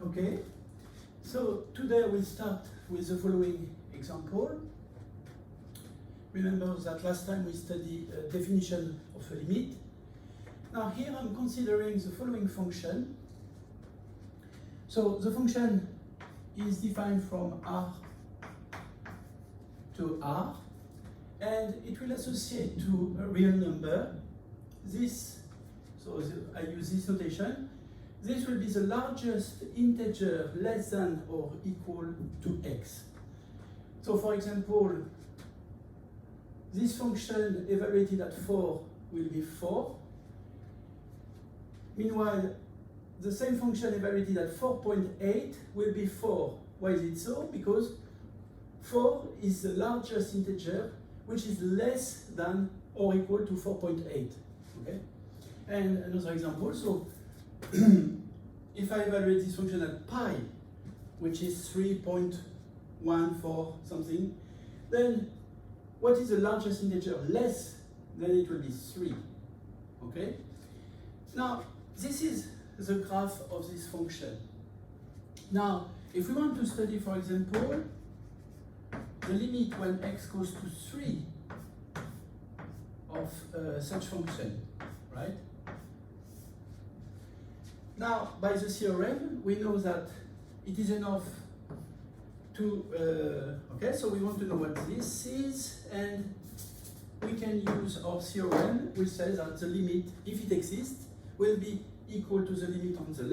Okay, so today we'll start with the following example. Remember that last time we studied definition of a limit. Now here I'm considering the following function. So the function is defined from R to R, and it will associate to a real number. I use this notation. This will be the largest integer less than or equal to x. So for example, this function evaluated at 4 will be 4. Meanwhile, the same function evaluated at 4.8 will be 4. Why is it so? Because 4 is the largest integer which is less than or equal to 4.8. Okay? And another example, so if I evaluate this function at pi, which is 3.14 something, then what is the largest integer less? Then it will be 3. Okay? Now, this is the graph of this function. Now, if we want to study, for example, the limit when x goes to 3 of such function, right? Now, by the theorem, we know that it is enough to, okay, so we want to know what this is, and we can use our theorem, which says that the limit, if it exists, will be equal to the limit on the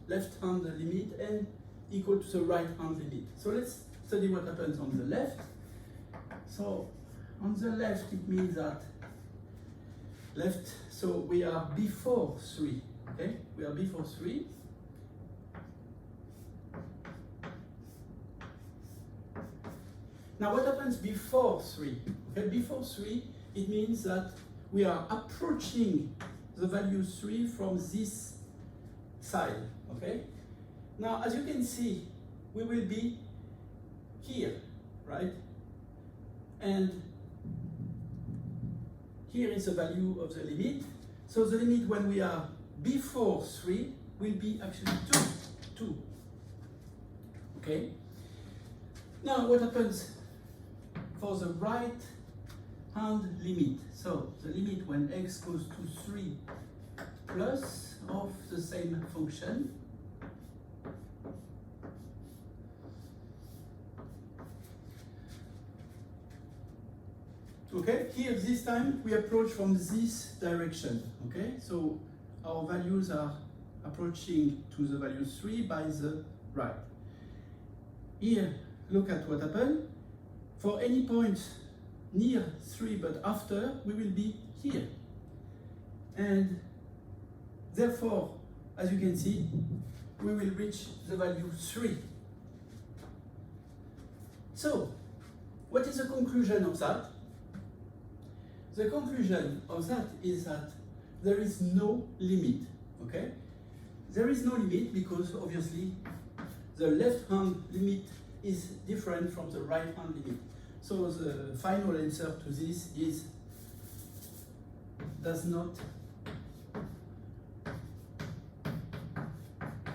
left-hand limit, and equal to the right-hand limit. So let's study what happens on the left. So on the left, it means that so we are before 3. Okay, we are before 3. Now what happens before 3? Okay, before 3, it means that we are approaching the value 3 from this side. Okay? Now as you can see, we will be here, right? And here is the value of the limit. So the limit when we are before 3 will be actually 2. Okay? Now what happens for the right hand limit? So the limit when x goes to 3 plus of the same function. Okay, here this time we approach from this direction. Okay, so our values are approaching to the value 3 by the right. Here, look at what happened. For any point near 3 but after, we will be here. And therefore, as you can see, we will reach the value 3. So, what is the conclusion of that? The conclusion of that is that there is no limit, okay? There is no limit because obviously the left-hand limit is different from the right-hand limit. So the final answer to this is does not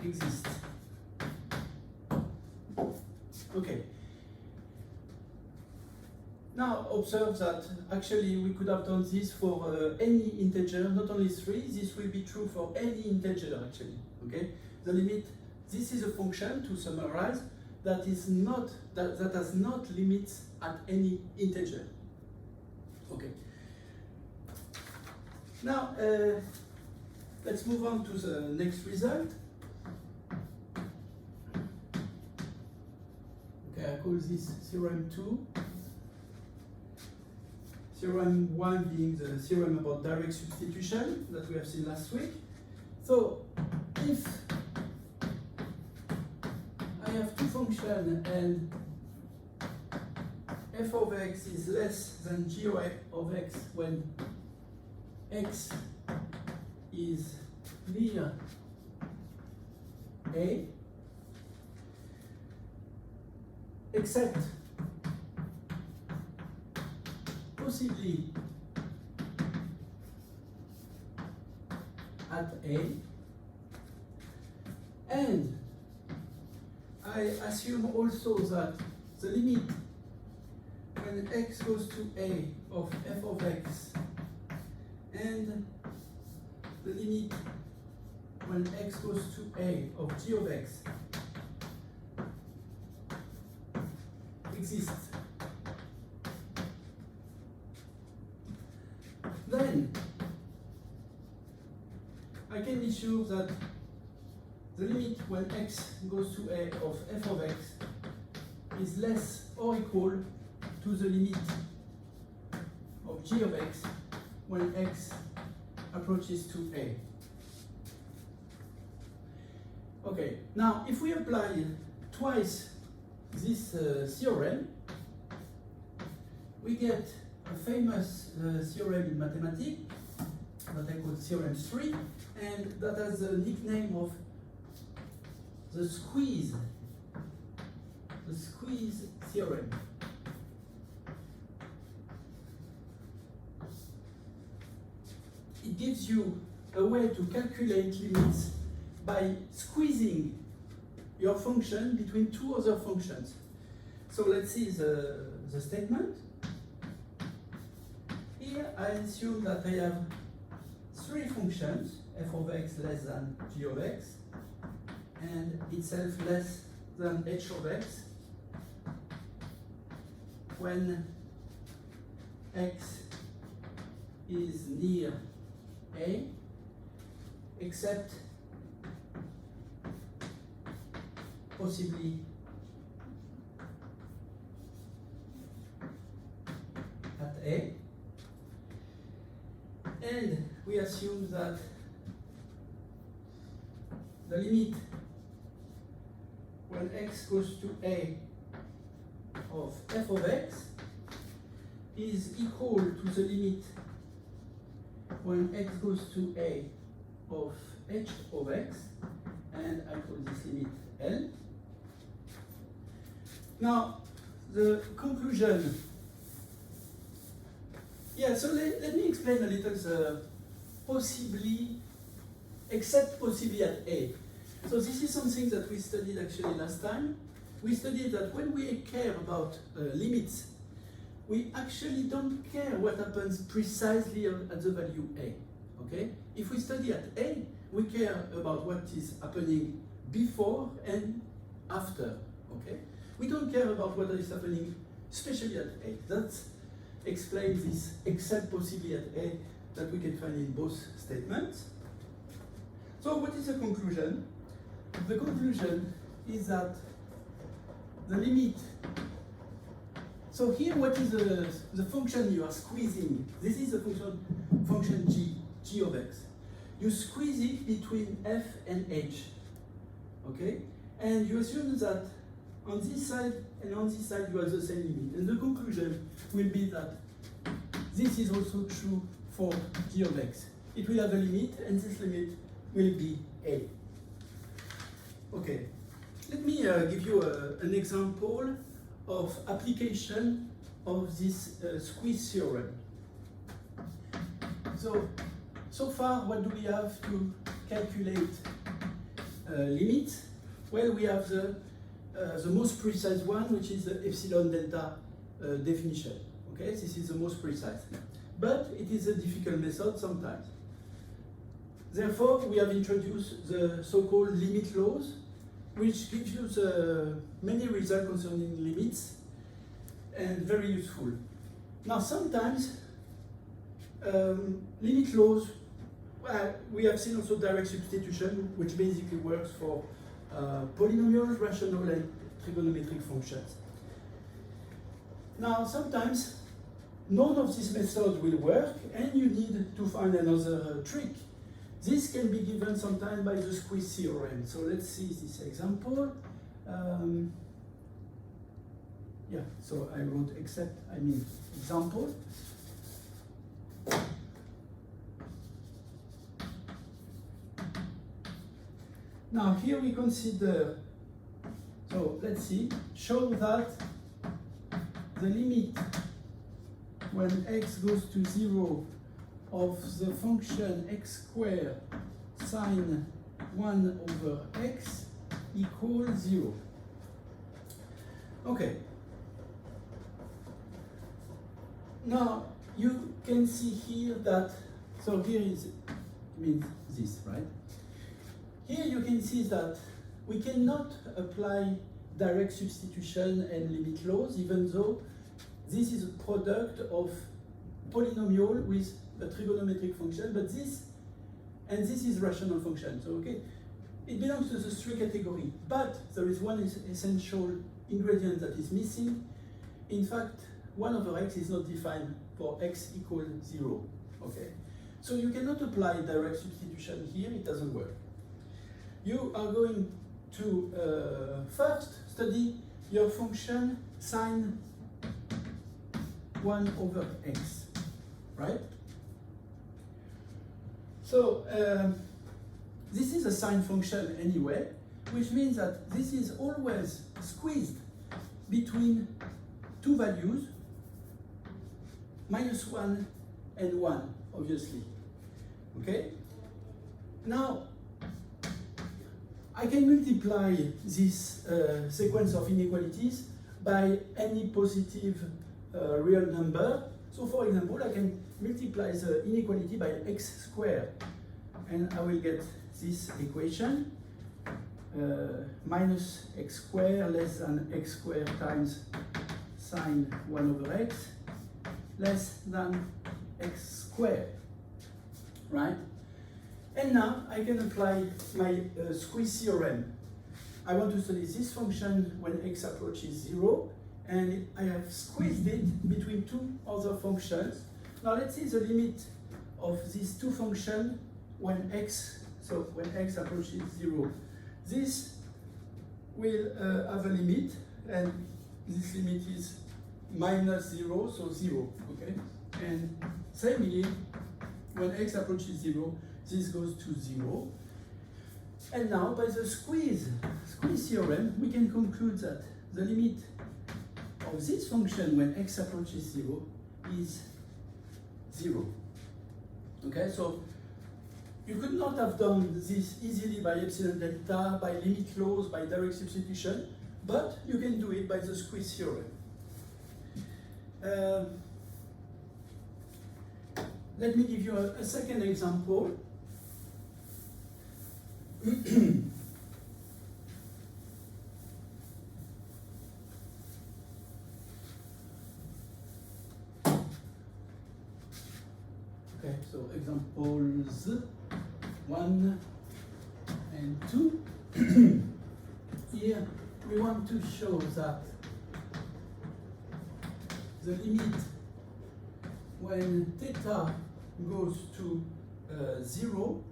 exist. Okay. Now observe that actually we could have done this for any integer, not only 3, this will be true for any integer actually, okay? The limit, this is a function, to summarize, that has not limits at any integer, okay? Now, let's move on to the next result. Okay, I call this theorem 2. Theorem 1 being the theorem about direct substitution that we have seen last week. So, if I have two functions and f of x is less than g of x when x is near a, except possibly at A, and I assume also that the limit when x goes to a of f of x and the limit when x goes to a of g of x exists. Then I can be sure that the limit when x goes to a of f of x is less or equal to the limit of g of x when x approaches to a. Okay, now if we apply twice this theorem, we get a famous theorem in mathematics that I call theorem 3, and that has the nickname of the squeeze theorem. It gives you a way to calculate limits by squeezing your function between two other functions. So let's see the statement. Here I assume that I have three functions, f of x less than g of x, and itself less than h of x, when x is near a, except possibly at a, and we assume that the limit when x goes to a of f of x is equal to the limit when x goes to a of h of x, and I call this limit L. Now, the conclusion. Yeah, so let me explain a little the possibly, except possibly at A. So this is something that we studied actually last time. We studied that when we care about limits, we actually don't care what happens precisely at the value A. Okay? If we study at A, we care about what is happening before and after. Okay? We don't care about what is happening especially at A. That explains this except possibly at A that we can find in both statements. So what is the conclusion? The conclusion is that the limit. So here, what is the function you are squeezing? This is the function g of x. You squeeze it between f and h, okay? And you assume that on this side and on this side you have the same limit. And the conclusion will be that this is also true for g of x. It will have a limit, and this limit will be a. Okay, let me give you an example of application of this squeeze theorem. So far, what do we have to calculate limits? Well, we have the most precise one, which is the epsilon delta definition. Okay, this is the most precise, but it is a difficult method sometimes. Therefore, we have introduced the so-called limit laws, which gives you the many results concerning limits, and very useful. Now, sometimes limit laws, well, we have seen also direct substitution, which basically works for polynomials, rational, and trigonometric functions. Now, sometimes none of these methods will work, and you need to find another trick. This can be given sometimes by the squeeze theorem. So let's see this example. Yeah, so I wrote example. Now here we consider, so let's see, show that the limit when x goes to 0 of the function x squared sine 1 over x equals 0. Okay. Now you can see here that, so here is, means this, right? Here you can see that we cannot apply direct substitution and limit laws, even though this is a product of polynomial with a trigonometric function, but this is rational function. So okay, it belongs to the 3 category, but there is one essential ingredient that is missing. In fact, 1 over x is not defined for x equals 0. Okay, so you cannot apply direct substitution here; it doesn't work. You are going to first study your function sine 1 over x, right? So this is a sine function anyway, which means that this is always squeezed between 2 values, -1 and 1, obviously. Okay? Now, I can multiply this sequence of inequalities by any positive real number. So for example, I can multiply the inequality by x squared, and I will get this equation, minus x squared less than x squared times sine 1 over x less than x squared, right? And now I can apply my squeeze theorem. I want to study this function when x approaches 0, and I have squeezed it between 2 other functions. Now let's see the limit of these 2 functions when x approaches 0. This will have a limit, and this limit is -0, so 0, okay? And same here, when x approaches 0, this goes to 0. And now, by the squeeze theorem, we can conclude that the limit of this function when x approaches 0 is 0. Okay, so you could not have done this easily by epsilon delta, by limit laws, by direct substitution, but you can do it by the squeeze theorem. Let me give you a second example. Okay, so examples 1 and 2. Here we want to show that the limit when theta goes to 0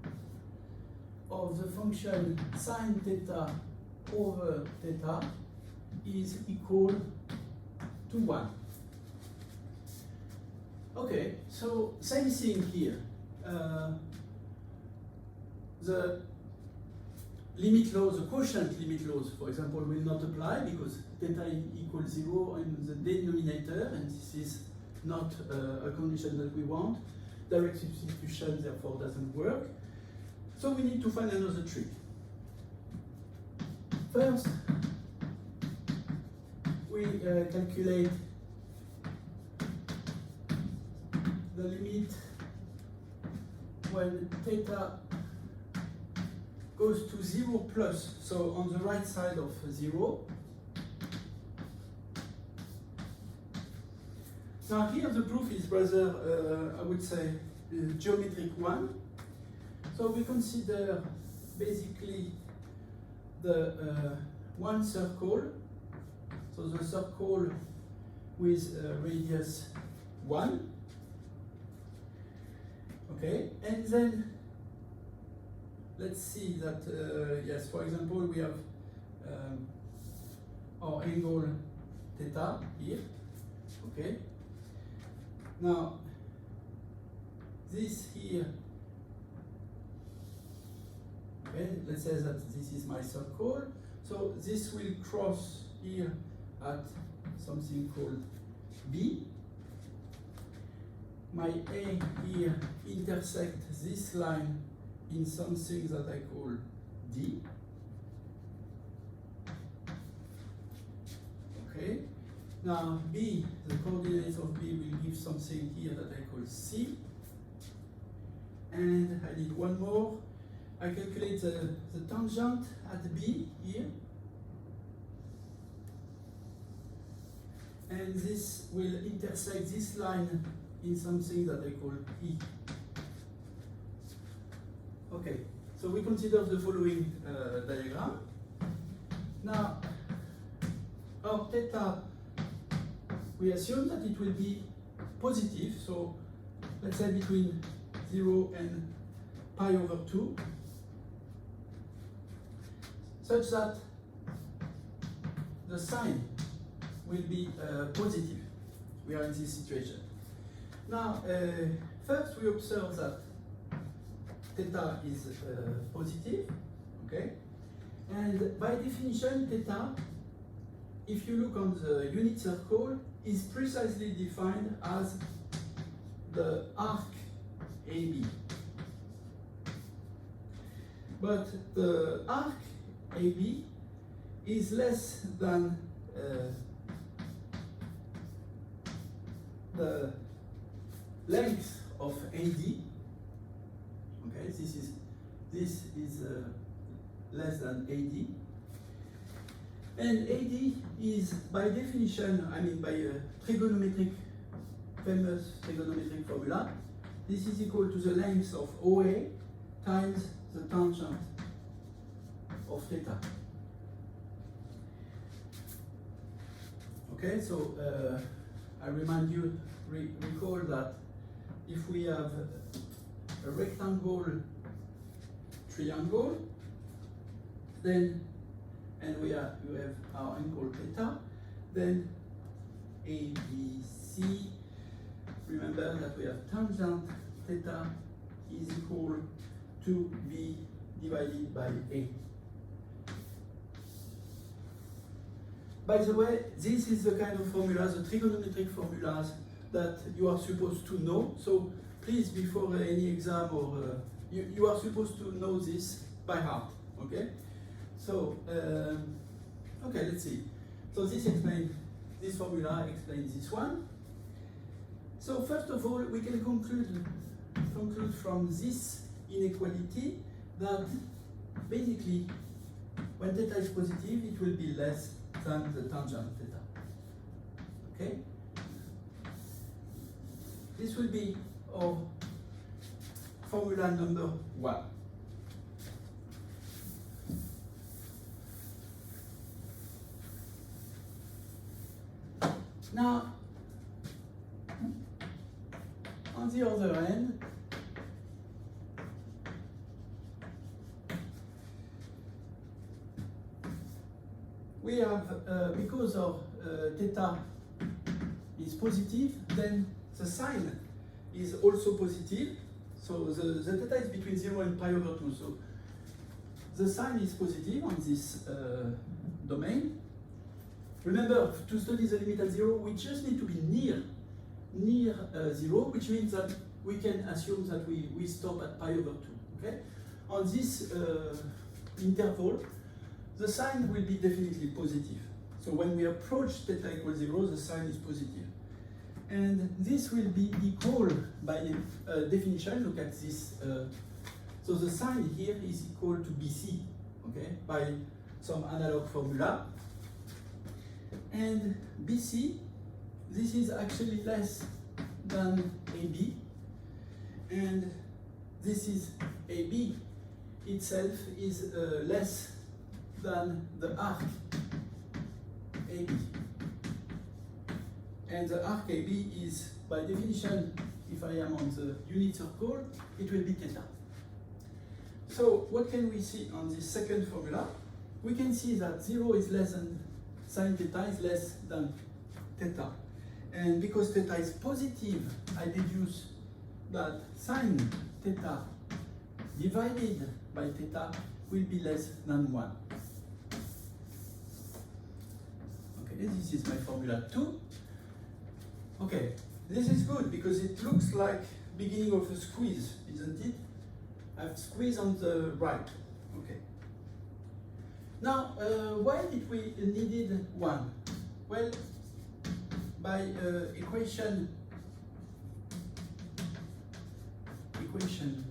of the function sine theta over theta is equal to 1. Okay, so same thing here. The limit laws, the quotient limit laws, for example, will not apply because theta equals 0 in the denominator, and this is not a condition that we want. Direct substitution, therefore, doesn't work. So we need to find another trick. First, we calculate the limit when theta goes to 0 plus, so on the right side of 0. Now here the proof is rather, I would say, geometric one. So we consider basically the one circle, so the circle with radius 1, okay, and then let's see that, yes, for example, we have our angle theta here, okay. Now, this here, okay, let's say that this is my circle. So this will cross here at something called B. My A here intersect this line in something that I call D. Okay. Now B, the coordinates of B will give something here that I call C. And I need one more. I calculate the tangent at B here. And this will intersect this line in something that I call E. Okay, so we consider the following diagram. Now, our theta, we assume that it will be positive, so let's say between 0 and pi over 2, such that the sign will be positive. We are in this situation. Now, first we observe that theta is positive, okay? And by definition, theta, if you look on the unit circle, is precisely defined as the arc AB. But the arc AB is less than the length of AD. Okay, this is less than AD. And AD is by definition, I mean by a trigonometric, famous trigonometric formula, this is equal to the length of OA times the tangent of theta. Okay, so I remind you, recall that if we have a rectangle triangle, then, and you have our angle theta, then ABC, remember that we have tangent theta is equal to B divided by A. By the way, this is the kind of formulas, the trigonometric formulas that you are supposed to know. So please, before any exam or you are supposed to know this by heart. Okay. So okay, let's see. So this formula explains this one. So first of all, we can conclude from this inequality that basically when theta is positive, it will be less than the tangent theta. Okay? This will be our formula number 1. Now, on the other end, we have, because of theta is positive, then the sign is also positive. So the theta is between 0 and pi over 2. So the sign is positive on this domain. Remember, to study the limit at 0, we just need to be near 0, which means that we can assume that we stop at pi over 2. Okay? On this interval, the sign will be definitely positive. So when we approach theta equals 0, the sign is positive. And this will be equal by definition. Look at this. So the sign here is equal to BC, okay, by some analog formula. And BC, this is actually less than AB. And this is AB itself is less than the arc AB. And the arc AB is, by definition, if I am on the unit circle, it will be theta. So what can we see on this second formula? We can see that 0 is less than sine theta is less than theta. And because theta is positive, I deduce that sine theta divided by theta will be less than 1. Okay, this is my formula 2. Okay, this is good because it looks like beginning of a squeeze, isn't it? I've squeezed on the right. Okay. Now, why did we needed 1? Well, by equation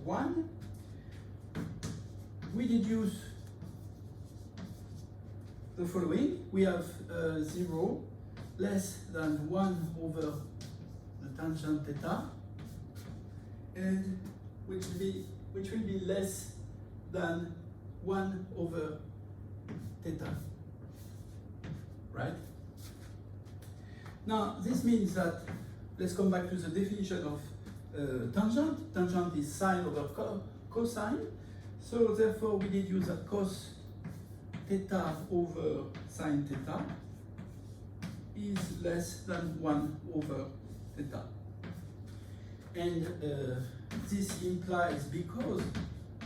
1, we deduce the following. We have 0 less than 1 over the tangent theta, and which will be less than 1 over theta, right? Now, this means that, let's come back to the definition of tangent. Tangent is sine over cosine. So therefore, we deduce that cos theta over sine theta is less than 1 over theta. And this implies, because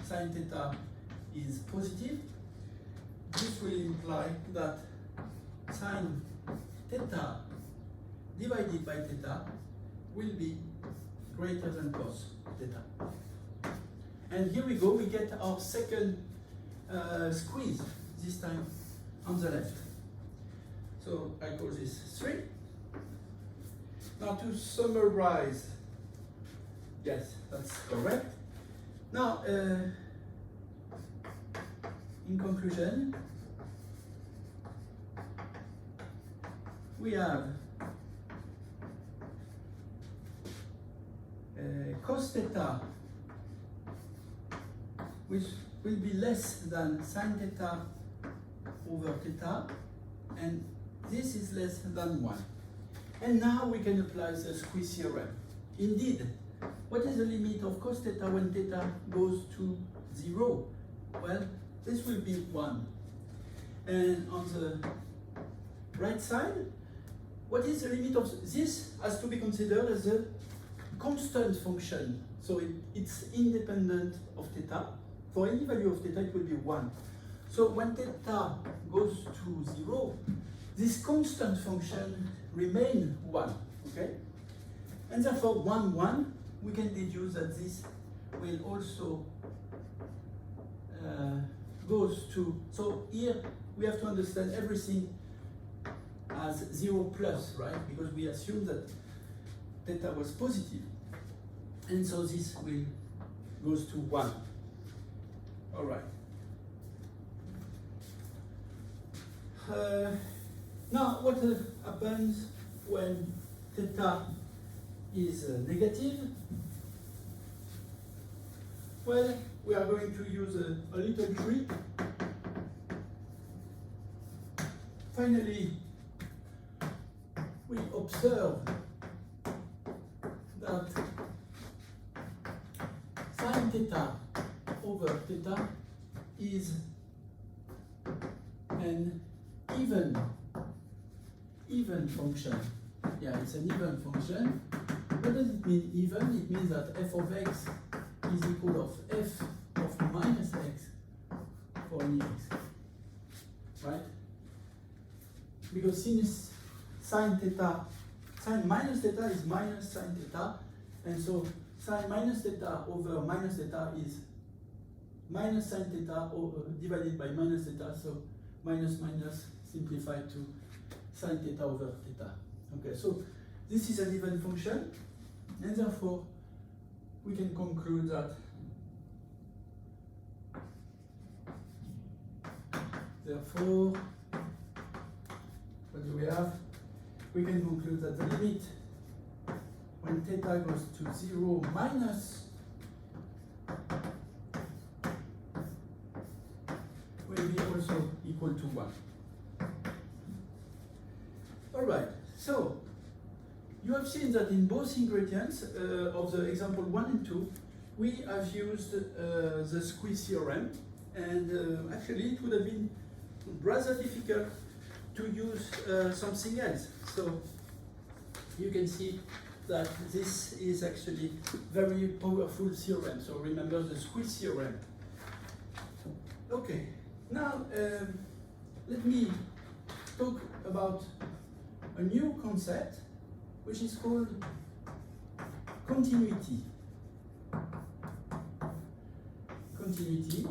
sine theta is positive, this will imply that sine theta divided by theta will be greater than cos theta. And here we go, we get our second squeeze, this time on the left. So I call this 3. Now to summarize, yes, that's correct. Now, in conclusion, we have cos theta, which will be less than sine theta over theta, and this is less than 1. And now we can apply the squeeze theorem. Indeed, what is the limit of cos theta when theta goes to 0? Well, this will be 1. And on the right side, what is the limit of this? Has to be considered as a constant function. So it's independent of theta. For any value of theta, it will be 1. So when theta goes to 0, this constant function remains 1. Okay? And therefore, 1, 1, we can deduce that this will also goes to, so here we have to understand everything as 0 plus, right? Because we assume that theta was positive. And so this will goes to 1. All right. Now, what happens when theta is negative? Well, we are going to use a little trick. Finally, we observe that sine theta over theta is an even function. Yeah, it's an even function. What does it mean even? It means that f of x is equal of f of minus x for any x, right? Because since sine minus theta is minus sine theta, and so sine minus theta over minus theta is minus sine theta divided by minus theta, so minus minus simplified to sine theta over theta. Okay, so this is an even function, and therefore we can conclude that what do we have? We can conclude that the limit when theta goes to 0 minus will be also equal to 1. All right, so you have seen that in both ingredients of the example 1 and 2, we have used the squeeze theorem, and actually it would have been rather difficult to use something else. So you can see that this is actually very powerful theorem. So remember the squeeze theorem. Okay, now let me talk about a new concept which is called continuity. Continuity.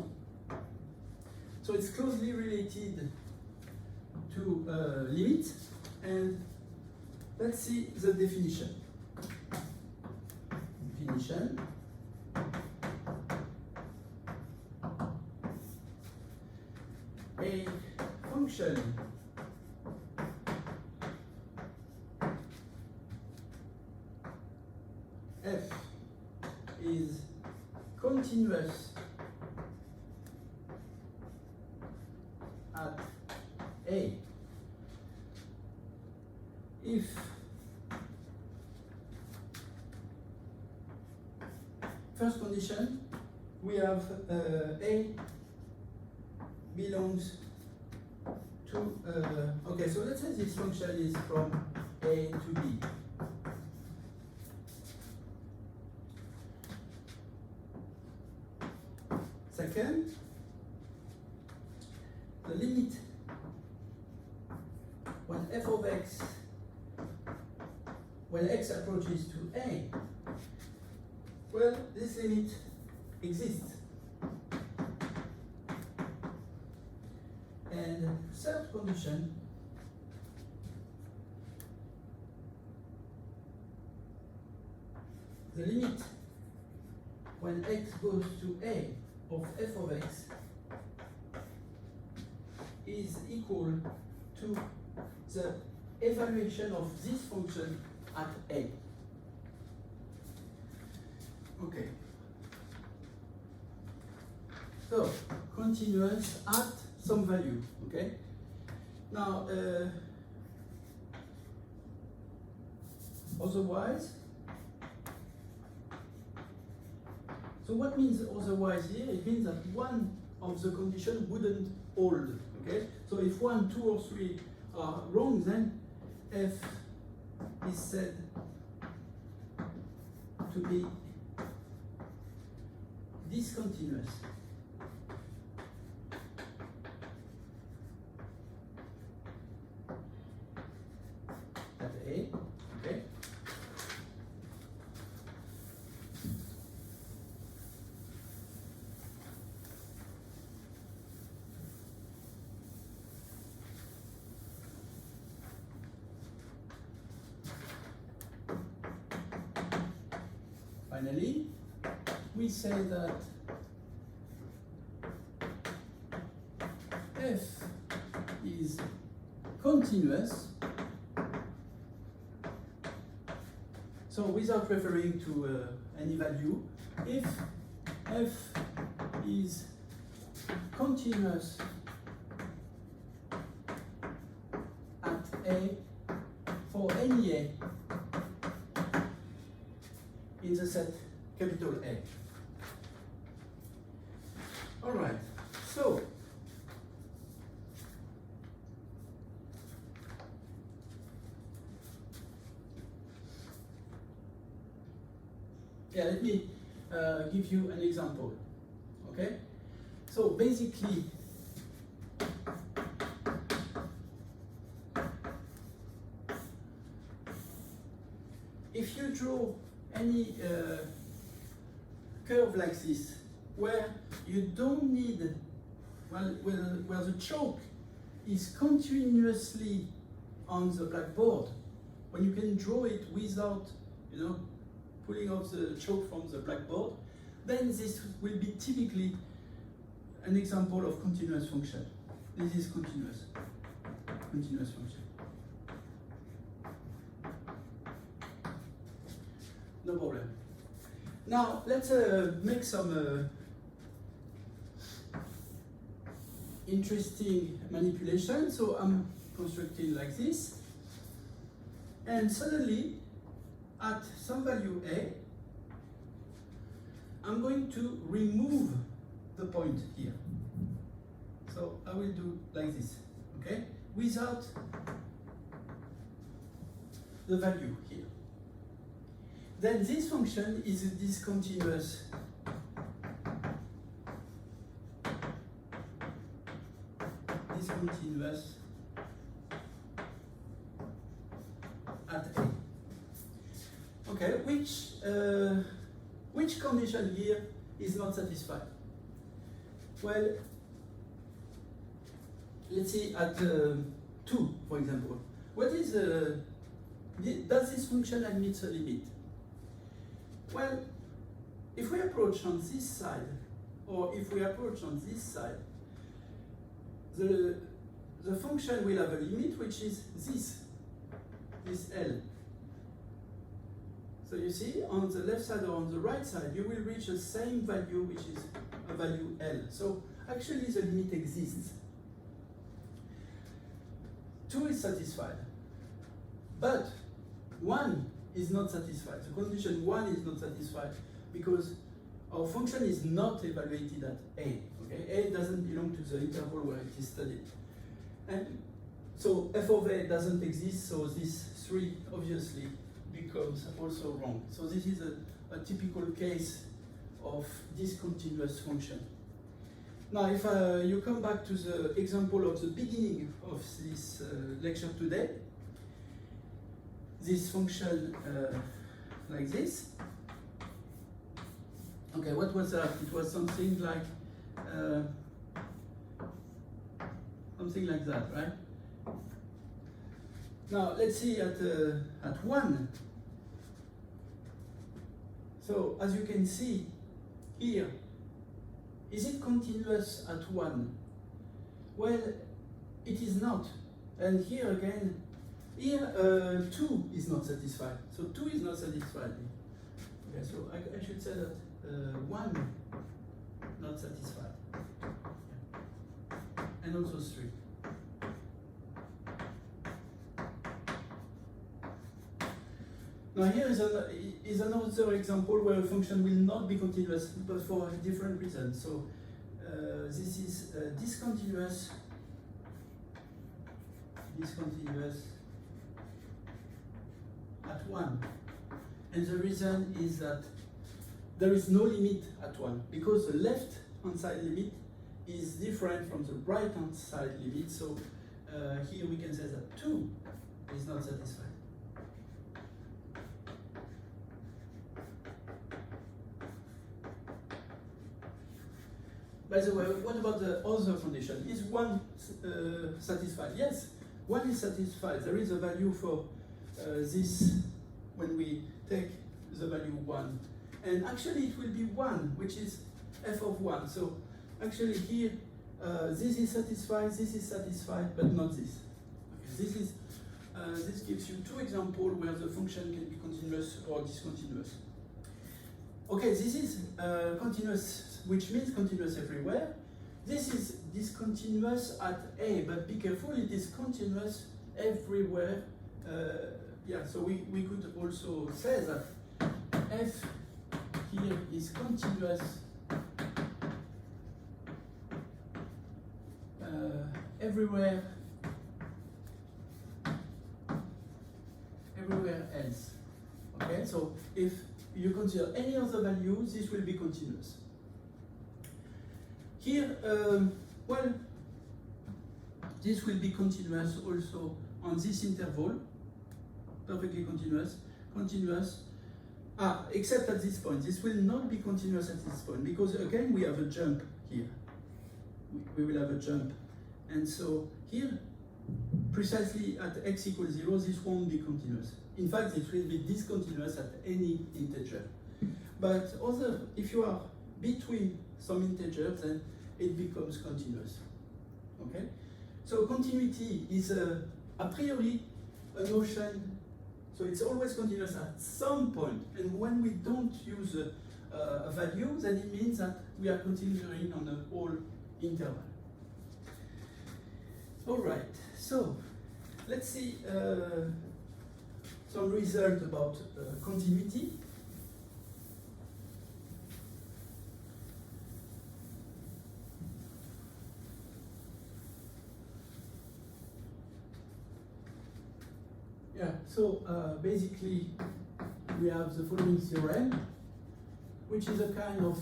So it's closely related to limit, and let's see the definition. Definition. A function f is continuous at A if first condition we have A belongs to okay, so let's say this function is from A to B. Second, the limit when f of x, when x approaches to A, well, this limit exists. And third condition, the limit when x goes to A of f of x is equal to the evaluation of this function at A. Okay. So, continuous at some value, okay? Now, otherwise, so what means otherwise here? It means that one of the conditions wouldn't hold, okay? So if 1, 2, or 3 are wrong, then f is said to be discontinuous. At A, okay? Finally, we say that f is continuous, so without referring to any value, if f is continuous at A for any A in the set capital A. All right, so yeah, let me give you an example, okay? So basically, if you draw any curve like this, where you don't need, where the chalk is continuously on the blackboard, when you can draw it without, pulling off the chalk from the blackboard, then this will be typically an example of continuous function. This is continuous function. No problem. Now let's make some interesting manipulation. So I'm constructing like this, and suddenly at some value A, I'm going to remove the point here. So I will do like this, okay? Without the value here. Then this function is discontinuous at A. Okay, which condition here is not satisfied? Well, let's see at 2, for example. What is Does this function admit a limit? Well, if we approach on this side, or if we approach on this side, the function will have a limit, which is this L. So you see, on the left side or on the right side, you will reach the same value, which is a value L. So actually the limit exists. 2 is satisfied, but 1 is not satisfied. The condition 1 is not satisfied because our function is not evaluated at A. Okay? A doesn't belong to the interval where it is studied. And so f of A doesn't exist, so this 3 obviously becomes also wrong. So this is a typical case of discontinuous function. Now, if you come back to the example of the beginning of this lecture today, this function like this. Okay, what was that? It was something like that, right? Now let's see at 1. So as you can see here, is it continuous at 1? Well, it is not. And here again, here 2 is not satisfied. So 2 is not satisfied. Okay, so I should say that 1 not satisfied. And also 3. Now here is another example where a function will not be continuous, but for a different reason. So this is discontinuous at 1. And the reason is that there is no limit at 1, because the left-hand side limit is different from the right-hand side limit. So here we can say that 2 is not satisfied. By the way, what about the other condition? Is 1 satisfied? Yes, 1 is satisfied. There is a value for this when we take the value 1. And actually it will be 1, which is f of 1. So actually here, this is satisfied, but not this. Okay, this gives you 2 examples where the function can be continuous or discontinuous. Okay, this is continuous, which means continuous everywhere. This is discontinuous at A, but be careful, it is continuous everywhere. Yeah, so we could also say that f here is continuous everywhere else. Okay, so if you consider any other value, this will be continuous. Here, well, this will be continuous also on this interval, perfectly continuous, except at this point. This will not be continuous at this point, because again, we have a jump here. We will have a jump. And so here, precisely at x equals 0, this won't be continuous. In fact, it will be discontinuous at any integer. But also, if you are between some integers, then it becomes continuous. Okay? So continuity is a priori a notion, so it's always continuous at some point. And when we don't use a value, then it means that we are continuing on a whole interval. All right, so let's see some result about continuity. Yeah, so basically we have the following theorem, which is a kind of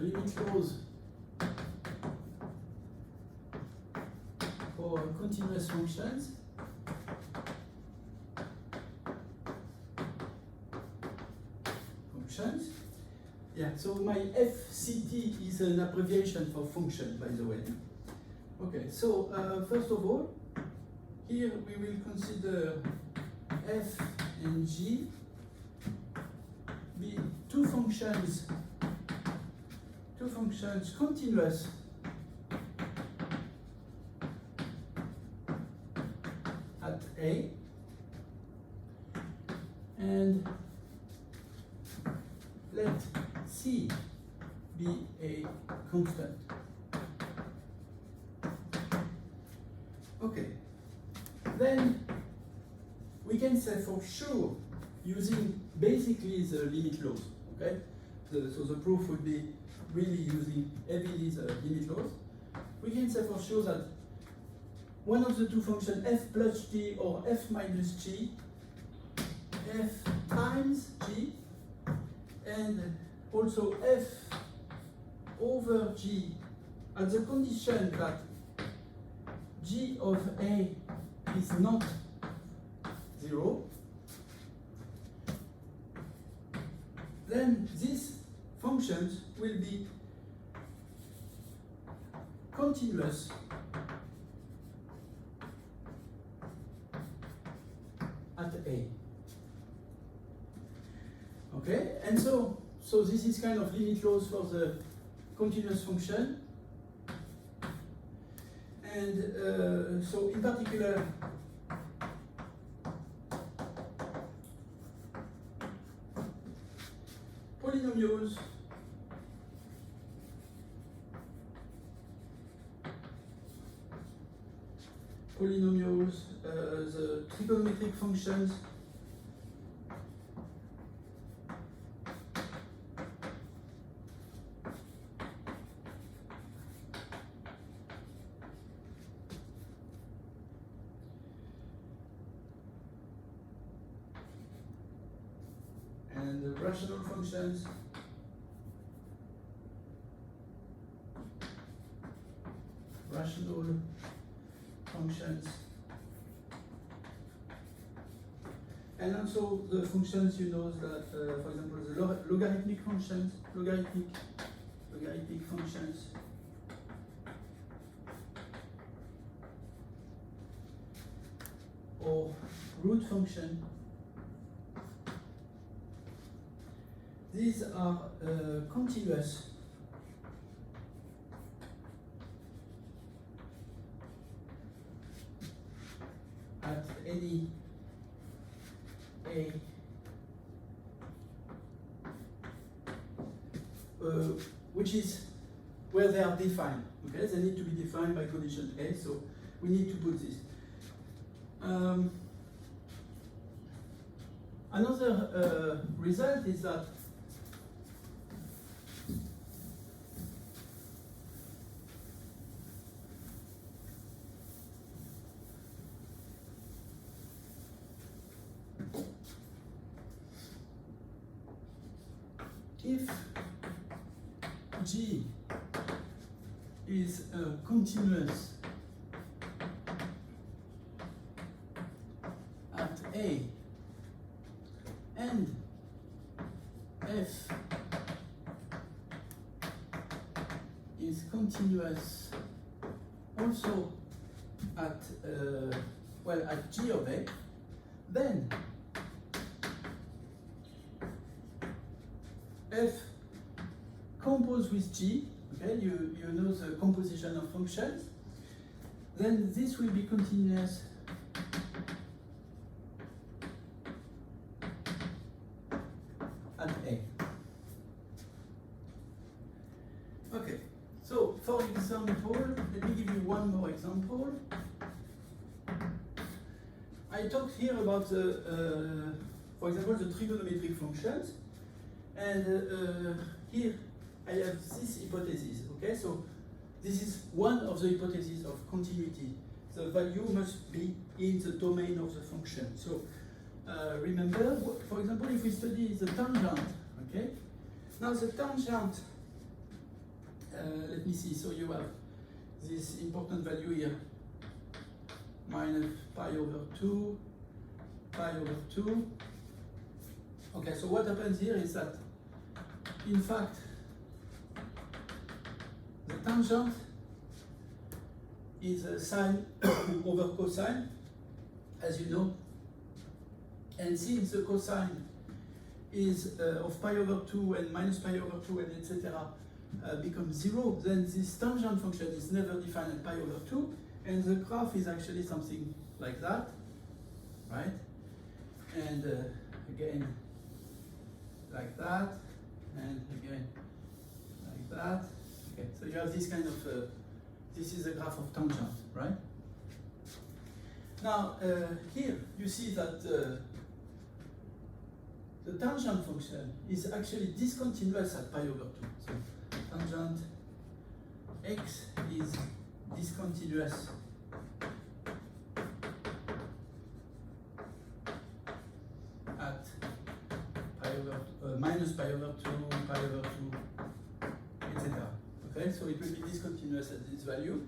limit clause for continuous functions. Yeah, so my FCT is an abbreviation for function, by the way. Okay, so first of all, here we will consider f and g be two functions continuous at A, and let C be a constant. Okay, then we can say for sure using basically the limit laws, okay? So the proof would be really using heavily the limit laws. We can say for sure that one of the two functions, f plus g or f minus g, f times g, and also f over g at the condition that g of A is not 0, then these functions will be continuous at A. Okay, and so this is kind of limit laws for the continuous function. And so in particular, polynomials the trigonometric functions and the rational functions and also the functions, you know, that for example the logarithmic functions, logarithmic functions, or root function. These are continuous at any A, which is where they are defined. Okay, they need to be defined by condition A, so we need to put this. Another result is that if G is continuous at A and F is continuous also at at G of A, then F composed with G, okay, you know the composition of functions, then this will be continuous at A. Okay, so for example, let me give you one more example. I talked here about the, for example, the trigonometric functions. And here I have this hypothesis, okay? So this is one of the hypotheses of continuity. The value must be in the domain of the function. So remember, for example, if we study the tangent, okay? Now the tangent, let me see, so you have this important value here, minus pi over 2, pi over 2. Okay, so what happens here is that, in fact, the tangent is a sine over cosine, as you know. And since the cosine is of pi over 2 and minus pi over 2 and etc. Becomes 0, then this tangent function is never defined at pi over 2, and the graph is actually something like that, right? And again, like that, and again, like that. Okay, so you have this kind of, this is a graph of tangent, right? Now, here you see that the tangent function is actually discontinuous at pi over 2. So tangent x is discontinuous at pi over minus pi over 2, pi over 2, etc. Okay, so it will be discontinuous at this value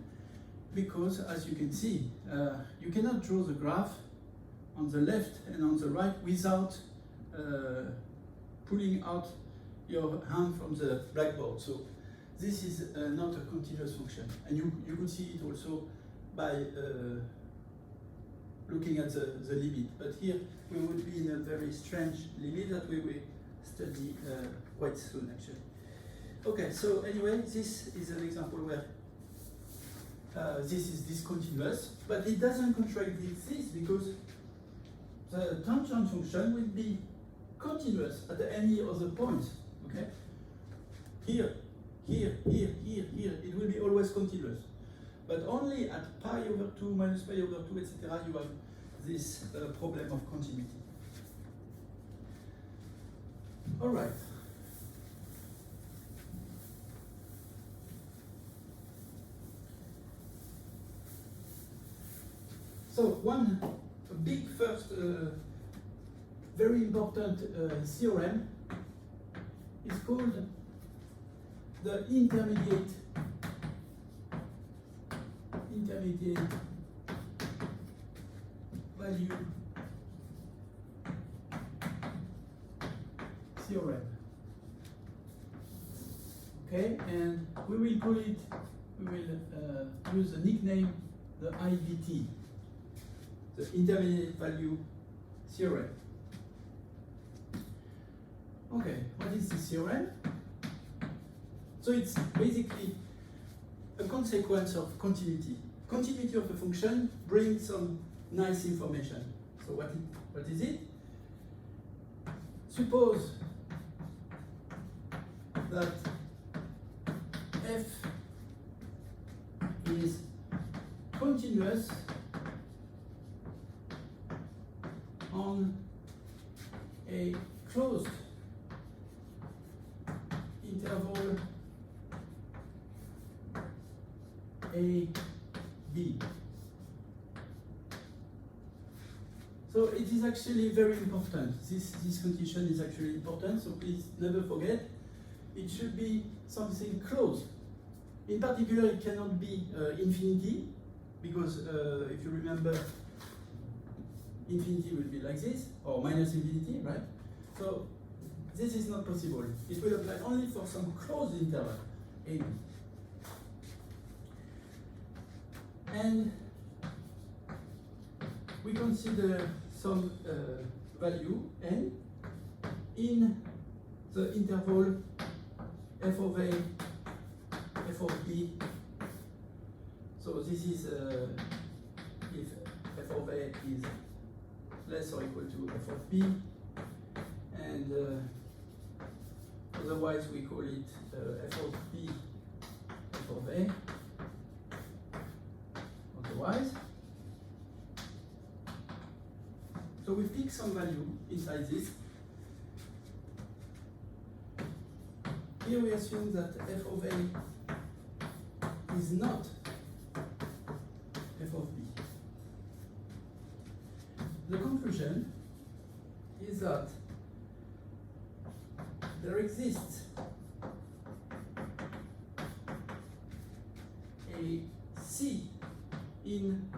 because, as you can see, you cannot draw the graph on the left and on the right without pulling out your hand from the blackboard. So this is not a continuous function. And you could see it also by looking at the limit. But here we would be in a very strange limit that we will study quite soon, actually. Okay, so anyway, this is an example where this is discontinuous, but it doesn't contradict this because the tangent function will be continuous at any other point, okay? Here, here, here, here, here, it will be always continuous. But only at pi over 2, minus pi over 2, etc., you have this problem of continuity. All right. So one big first very important theorem is called the intermediate value theorem. Okay, and we will call it, we will use the nickname the IVT, the intermediate value theorem. Okay, what is this theorem? So it's basically a consequence of continuity. Continuity of a function brings some nice information. So what is it? Suppose that f is continuous on a closed interval a, b. So it is actually very important. This condition is actually important, so please never forget. It should be something close. In particular, it cannot be infinity, because if you remember, infinity will be like this, or minus infinity, right? So this is not possible. It will apply only for some closed interval, a, b. And we consider some value n in the interval f of a, f of b. So this is if f of a is less or equal to f of b, and otherwise we call it f of b, f of a. Otherwise, so we pick some value inside this. Here we assume that f of a is not f of b. The conclusion is that there exists a C in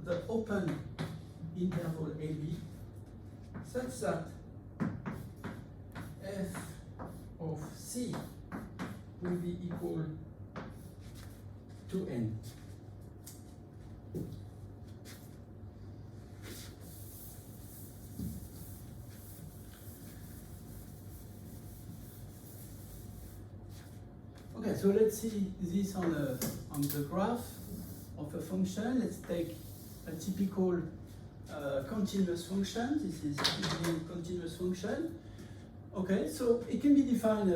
the open interval AB such that f of C will be equal to n. Okay, so let's see this on the graph of a function. Let's take a typical continuous function. This is a continuous function. Okay, so it can be defined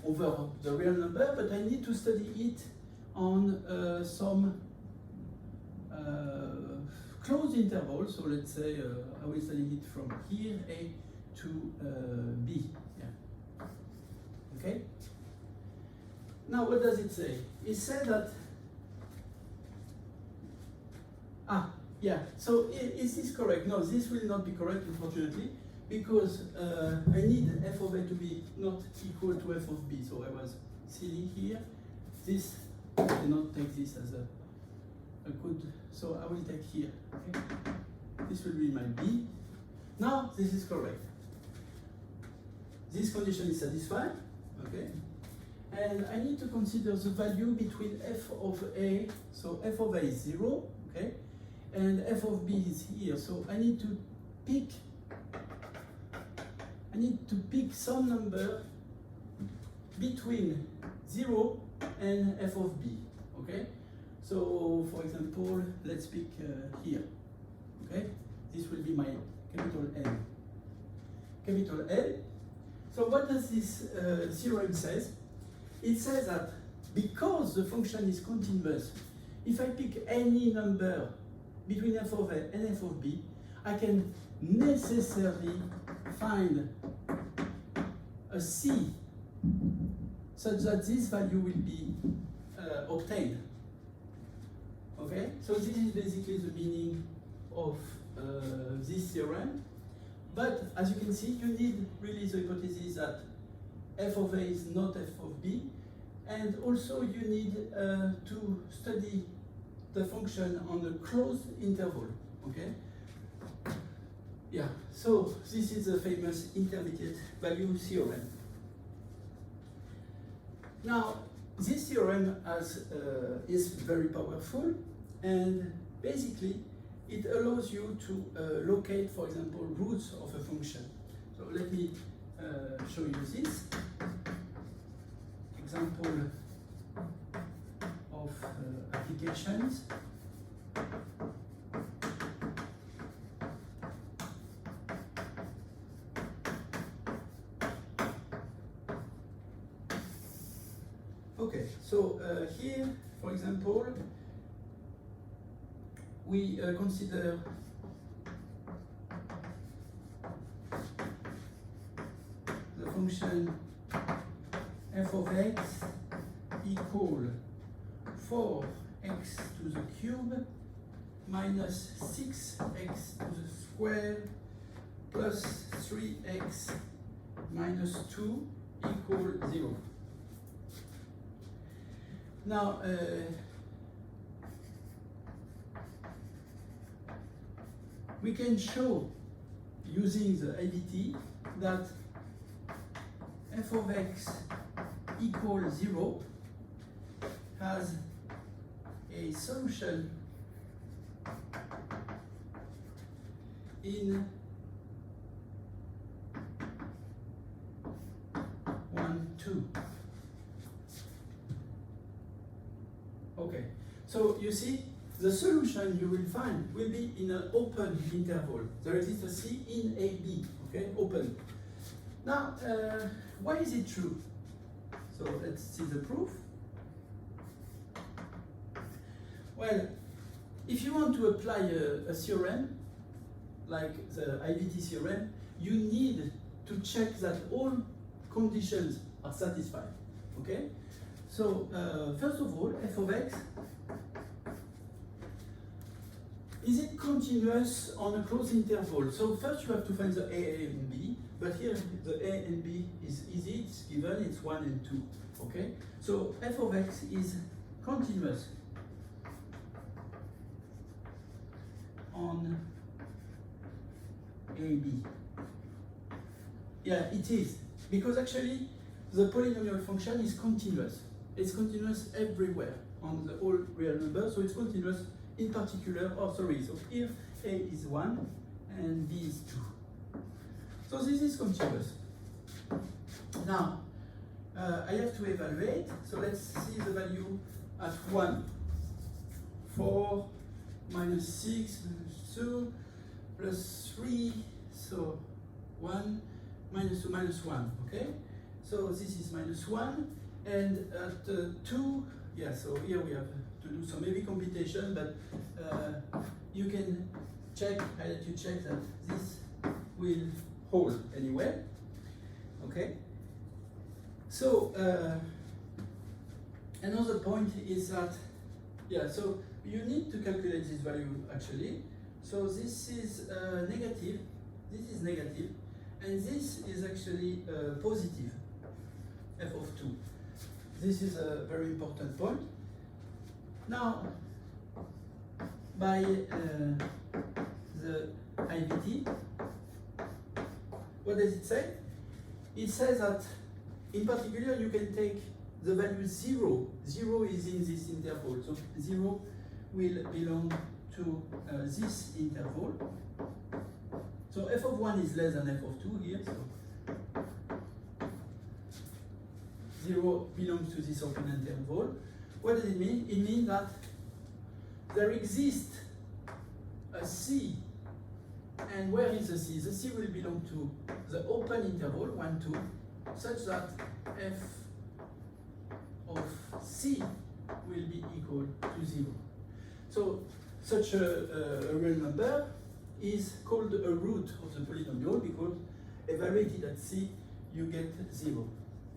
over the real number, but I need to study it on some closed interval. So let's say I will study it from here, A to B. Yeah. Okay. Now, what does it say? It says that. Yeah. So is this correct? No, this will not be correct, unfortunately, because I need f of a to be not equal to f of b. So I was silly here. This I cannot take this as a good. So I will take here. Okay. This will be my b. Now this is correct. This condition is satisfied. Okay. And I need to consider the value between f of a. So f of a is 0. Okay. And f of b is here. So I need to pick some number between 0 and f of b. Okay? So for example, let's pick here. Okay? This will be my capital N. Capital L. So what does this theorem says? It says that because the function is continuous, if I pick any number between f of a and f of b, I can necessarily find a c such that this value will be obtained. Okay, so this is basically the meaning of this theorem. But as you can see, you need really the hypothesis that f of a is not f of b, and also you need to study the function on a closed interval. Okay. Yeah, so this is the famous intermediate value theorem. Now, this theorem is very powerful, and basically it allows you to locate, for example, roots of a function. So let me show you this example of applications. Okay, so here, for example, we consider the function f of x equal 4x to the cube minus 6x to the square plus 3x minus 2 equal 0. Now, we can show, using the IDT, that f of x equals 0 has a solution in 1, 2. Okay, so you see, the solution you will find will be in an open interval. There exists a C in AB, okay, open. Now, why is it true? So let's see the proof. Well, if you want to apply a theorem, like the IDT theorem, you need to check that all conditions are satisfied, okay? So, first of all, f of x, is it continuous on a closed interval? So first you have to find the a and b, but here the a and b is easy, it's given, it's 1 and 2, okay? So f of x is continuous on AB. Yeah, it is, because actually the polynomial function is continuous. It's continuous everywhere on the whole real number, so it's continuous in particular, so here A is 1 and B is 2. So this is continuous. Now, I have to evaluate. So let's see the value at 1. 4 minus 6 minus 2 plus 3. So 1 minus 2 minus 1. Okay? So this is minus 1. And at 2, yeah, so here we have to do some heavy computation, but you can check, I let you check that this will hold anyway. Okay? So another point is that, yeah, so you need to calculate this value actually. So this is negative, and this is actually positive, f of 2. This is a very important point. Now, by the IVT, what does it say? It says that, in particular, you can take the value 0. 0 is in this interval, so 0 will belong to this interval. So f of 1 is less than f of 2 here, so 0 belongs to this open interval. What does it mean? It means that there exists a C. And where is the C? The C will belong to the open interval, 1, 2, such that f of C will be equal to 0. So such a real number is called a root of the polynomial because evaluated at C, you get 0.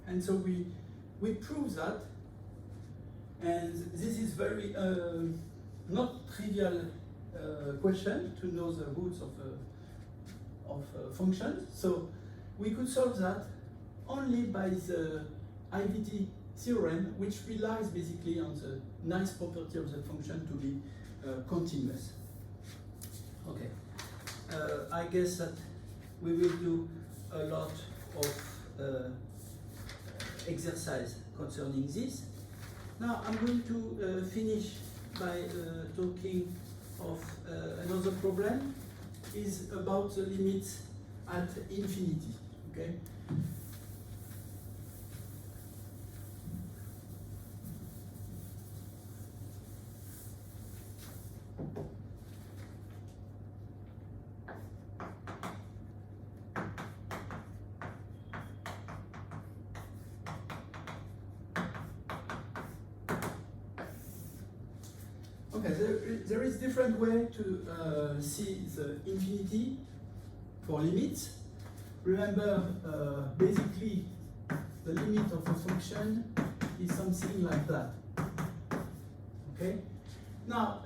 And so we prove that, and this is very not trivial question to know the roots of functions. So we could solve that only by the IVT theorem, which relies basically on the nice property of the function to be continuous. Okay, I guess that we will do a lot of exercise concerning this. Now I'm going to finish by talking of another problem, is about the limits at infinity. Okay. Okay, there is different way to see the infinity for limits. Remember, basically, the limit of a function is something like that. Okay. Now,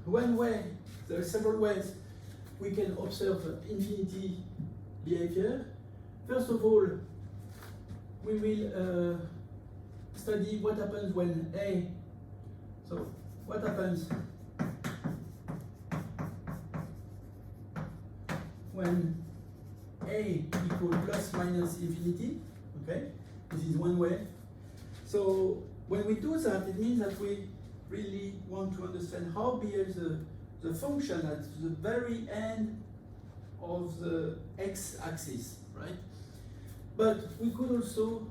one way, there are several ways we can observe infinity behavior. First of all, we will study what happens when A. So, what happens when A equals plus minus infinity? Okay, this is one way. So when we do that, it means that we really want to understand how behaves the function at the very end of the x-axis, right? But we could also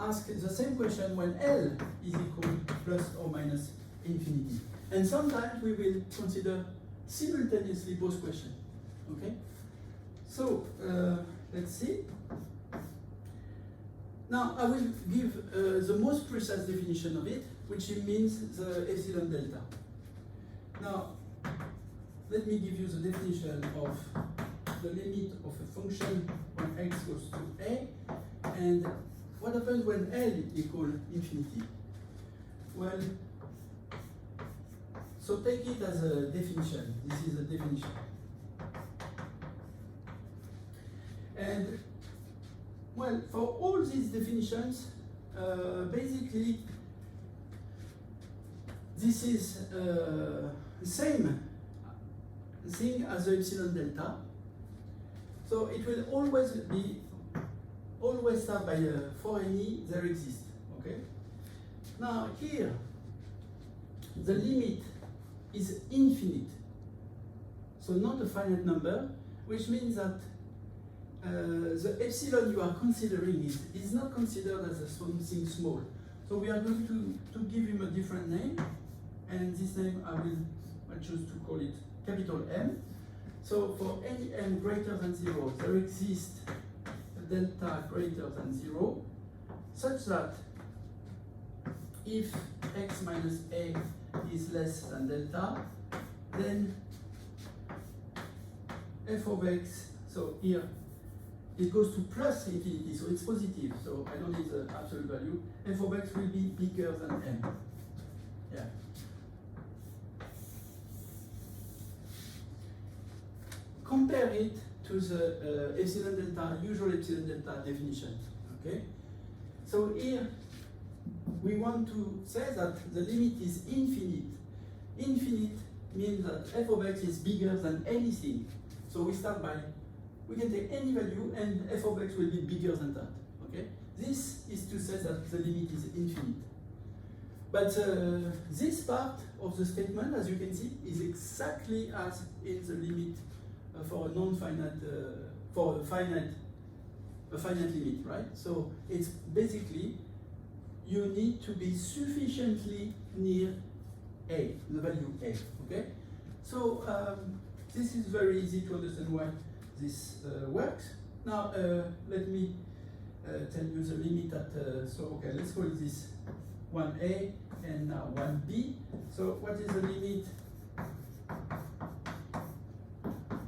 ask the same question when L is equal plus or minus infinity. And sometimes we will consider simultaneously both questions. Okay? So, let's see. Now, I will give the most precise definition of it, which means the epsilon delta. Now, let me give you the definition of the limit of a function when x goes to A, and what happens when L equals infinity? Well, so take it as a definition. This is a definition. And, well, for all these definitions, basically, this is the same thing as the epsilon delta. So it will always start by for any there exists. Okay. Now here, the limit is infinite, so not a finite number, which means that the epsilon you are considering is not considered as something small. So we are going to give him a different name, and this name I choose to call it capital M. So for any m greater than 0, there exists a delta greater than 0, such that if x minus a is less than delta, then f of x, so here it goes to plus infinity, so it's positive, so I don't need the absolute value. F of x will be bigger than m. Yeah. Compare it to the epsilon delta, usual epsilon delta definition. Okay? So here we want to say that the limit is infinite. Infinite means that f of x is bigger than anything. So we start by, we can take any value and f of x will be bigger than that. Okay? This is to say that the limit is infinite. But this part of the statement, as you can see, is exactly as in the limit for a non-finite, for a finite limit, right? So it's basically, you need to be sufficiently near a, the value a, okay? So this is very easy to understand why this works. Now let me tell you the limit at, so okay, let's call this 1a and now 1b. So what is the limit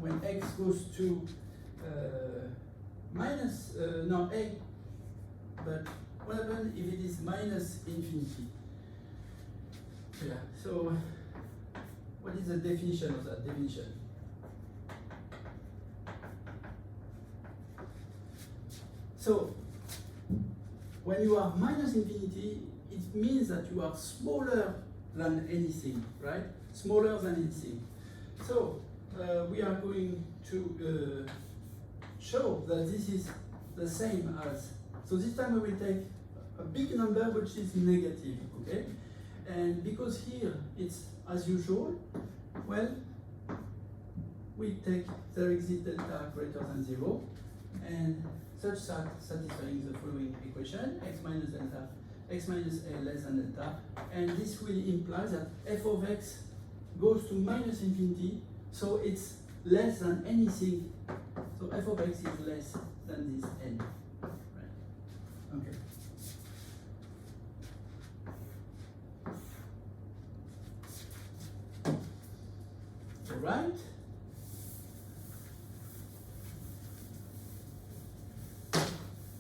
when x goes to minus, no, a, but what happens if it is minus infinity? Yeah, so what is the definition of that definition? So when you are minus infinity, it means that you are smaller than anything, right? Smaller than anything. So we are going to show that this is the same as, so this time we will take a big number which is negative, okay? And because here it's as usual, well, we take there exists delta greater than 0, and such that satisfying the following equation, x minus delta, x minus a less than delta, and this will imply that f of x goes to minus infinity, so it's less than anything. So f of x is less than this n, right? Okay. All right.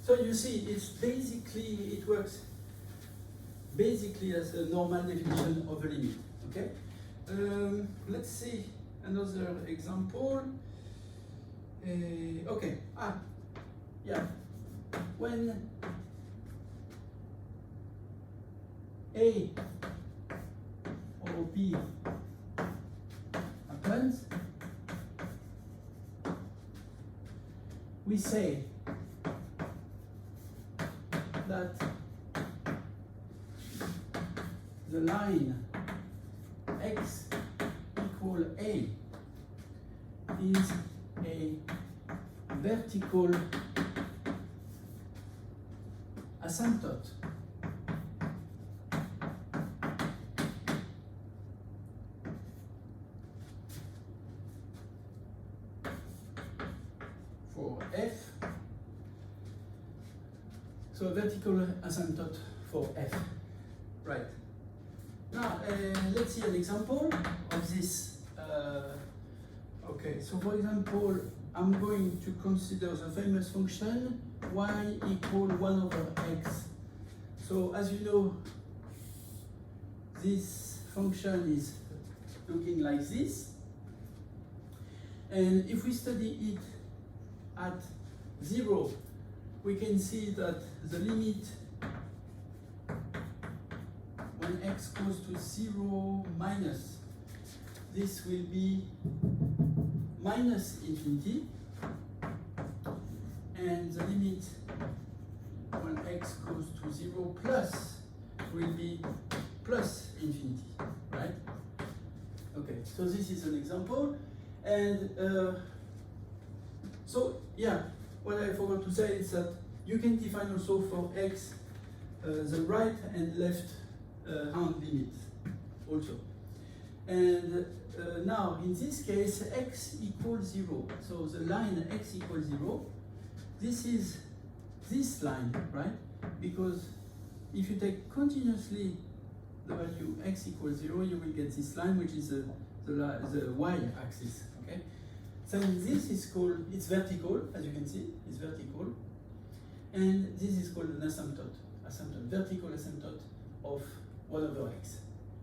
So you see, it's basically, it works basically as a normal definition of a limit, okay? Let's see another example. Okay, yeah. When A or B happens, we say that the line x equal a is a vertical asymptote. For f, so a vertical asymptote for f, right? Now let's see an example of this. Okay, so for example, I'm going to consider the famous function y equal 1 over x. So as you know, this function is looking like this. And if we study it at 0, we can see that the limit when x goes to 0 minus, this will be minus infinity, and the limit when x goes to 0 plus will be plus infinity, right? Okay, so this is an example, and So yeah, what I forgot to say is that you can define also for x the right and left hand limits also. And now in this case x equals 0. So the line x equals 0, this is this line, right? Because if you take continuously the value x equals 0, you will get this line, which is the y-axis. Okay. So this is called, it's vertical, as you can see, it's vertical, and this is called an asymptote, vertical asymptote of 1 over x.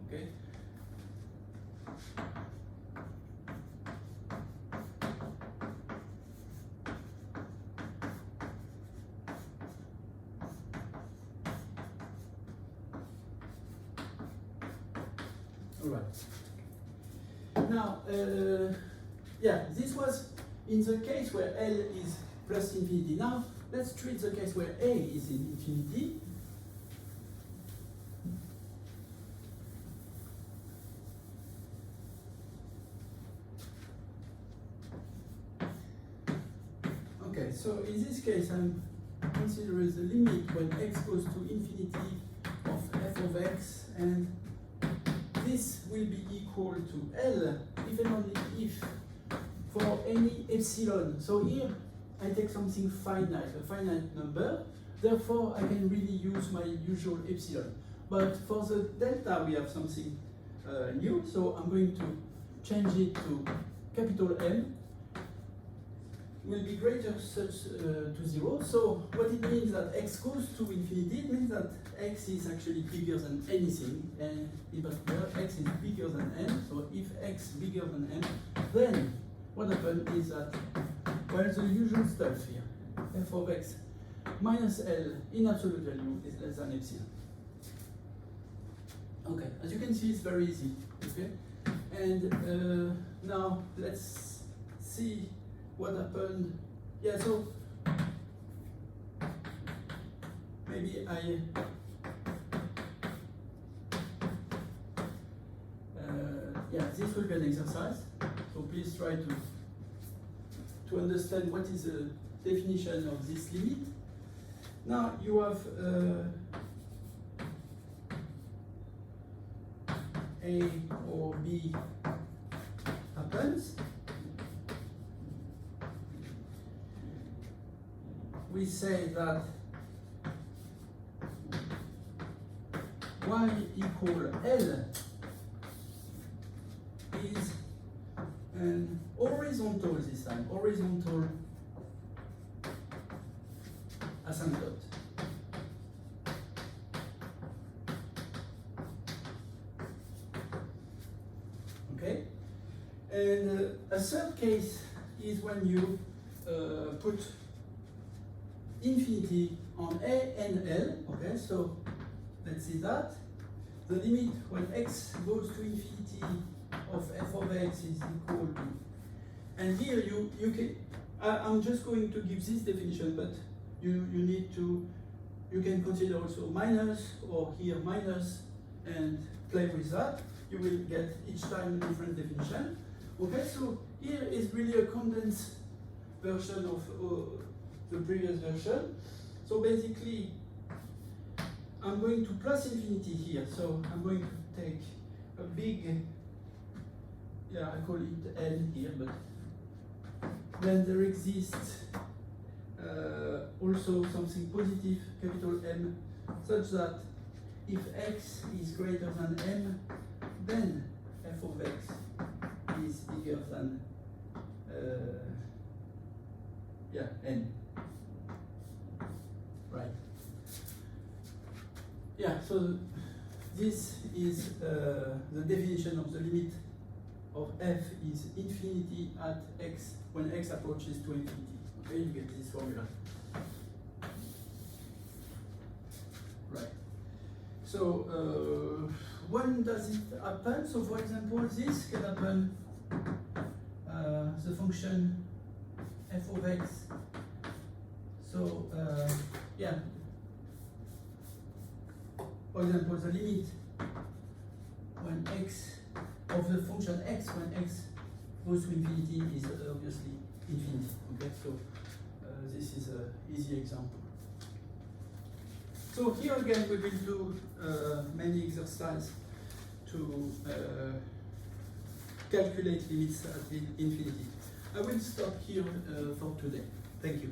Okay. All right. Now, yeah, this was in the case where L is plus infinity. Now, let's treat the case where A is in infinity. Okay, so in this case, I'm considering the limit when x goes to infinity of f of x, and this will be equal to L if and only if for any epsilon. So here I take something finite, a finite number, therefore I can really use my usual epsilon. But for the delta we have something new, so I'm going to change it to capital M. Will be greater such to 0. So what it means that x goes to infinity, it means that x is actually bigger than anything, and in particular x is bigger than n. So if x bigger than n, then what happens is that, well, the usual stuff here, f of x minus L in absolute value is less than epsilon. Okay, as you can see, it's very easy. Okay, and now let's see what happened. Yeah, so maybe yeah, this will be an exercise. So please try to understand what is the definition of this limit. Now you have A or B happens. We say that y equal L is an horizontal this time, horizontal asymptote. Okay, and a third case is when you put infinity on A and L. Okay, so let's see that. The limit when x goes to infinity of f of x is equal to, and here you can, I'm just going to give this definition, but you need to, you can consider also minus, or here minus, and play with that. You will get each time a different definition. Okay, so here is really a condensed version of the previous version. So basically, I'm going to plus infinity here. So I'm going to take a big, yeah, I call it N here, but then there exists also something positive, capital M, such that if x is greater than m, then f of x is bigger than yeah, n. Right. Yeah, so this is the definition of the limit of f is infinity at x when x approaches to infinity. Okay, you get this formula. Right. So when does it happen? So for example, this can happen, the function f of x. So yeah, for example, the limit when x of the function x when x goes to infinity is obviously infinity. Okay, so easy example. So here again we will do many exercises to calculate limits at infinity. I will stop here for today. Thank you.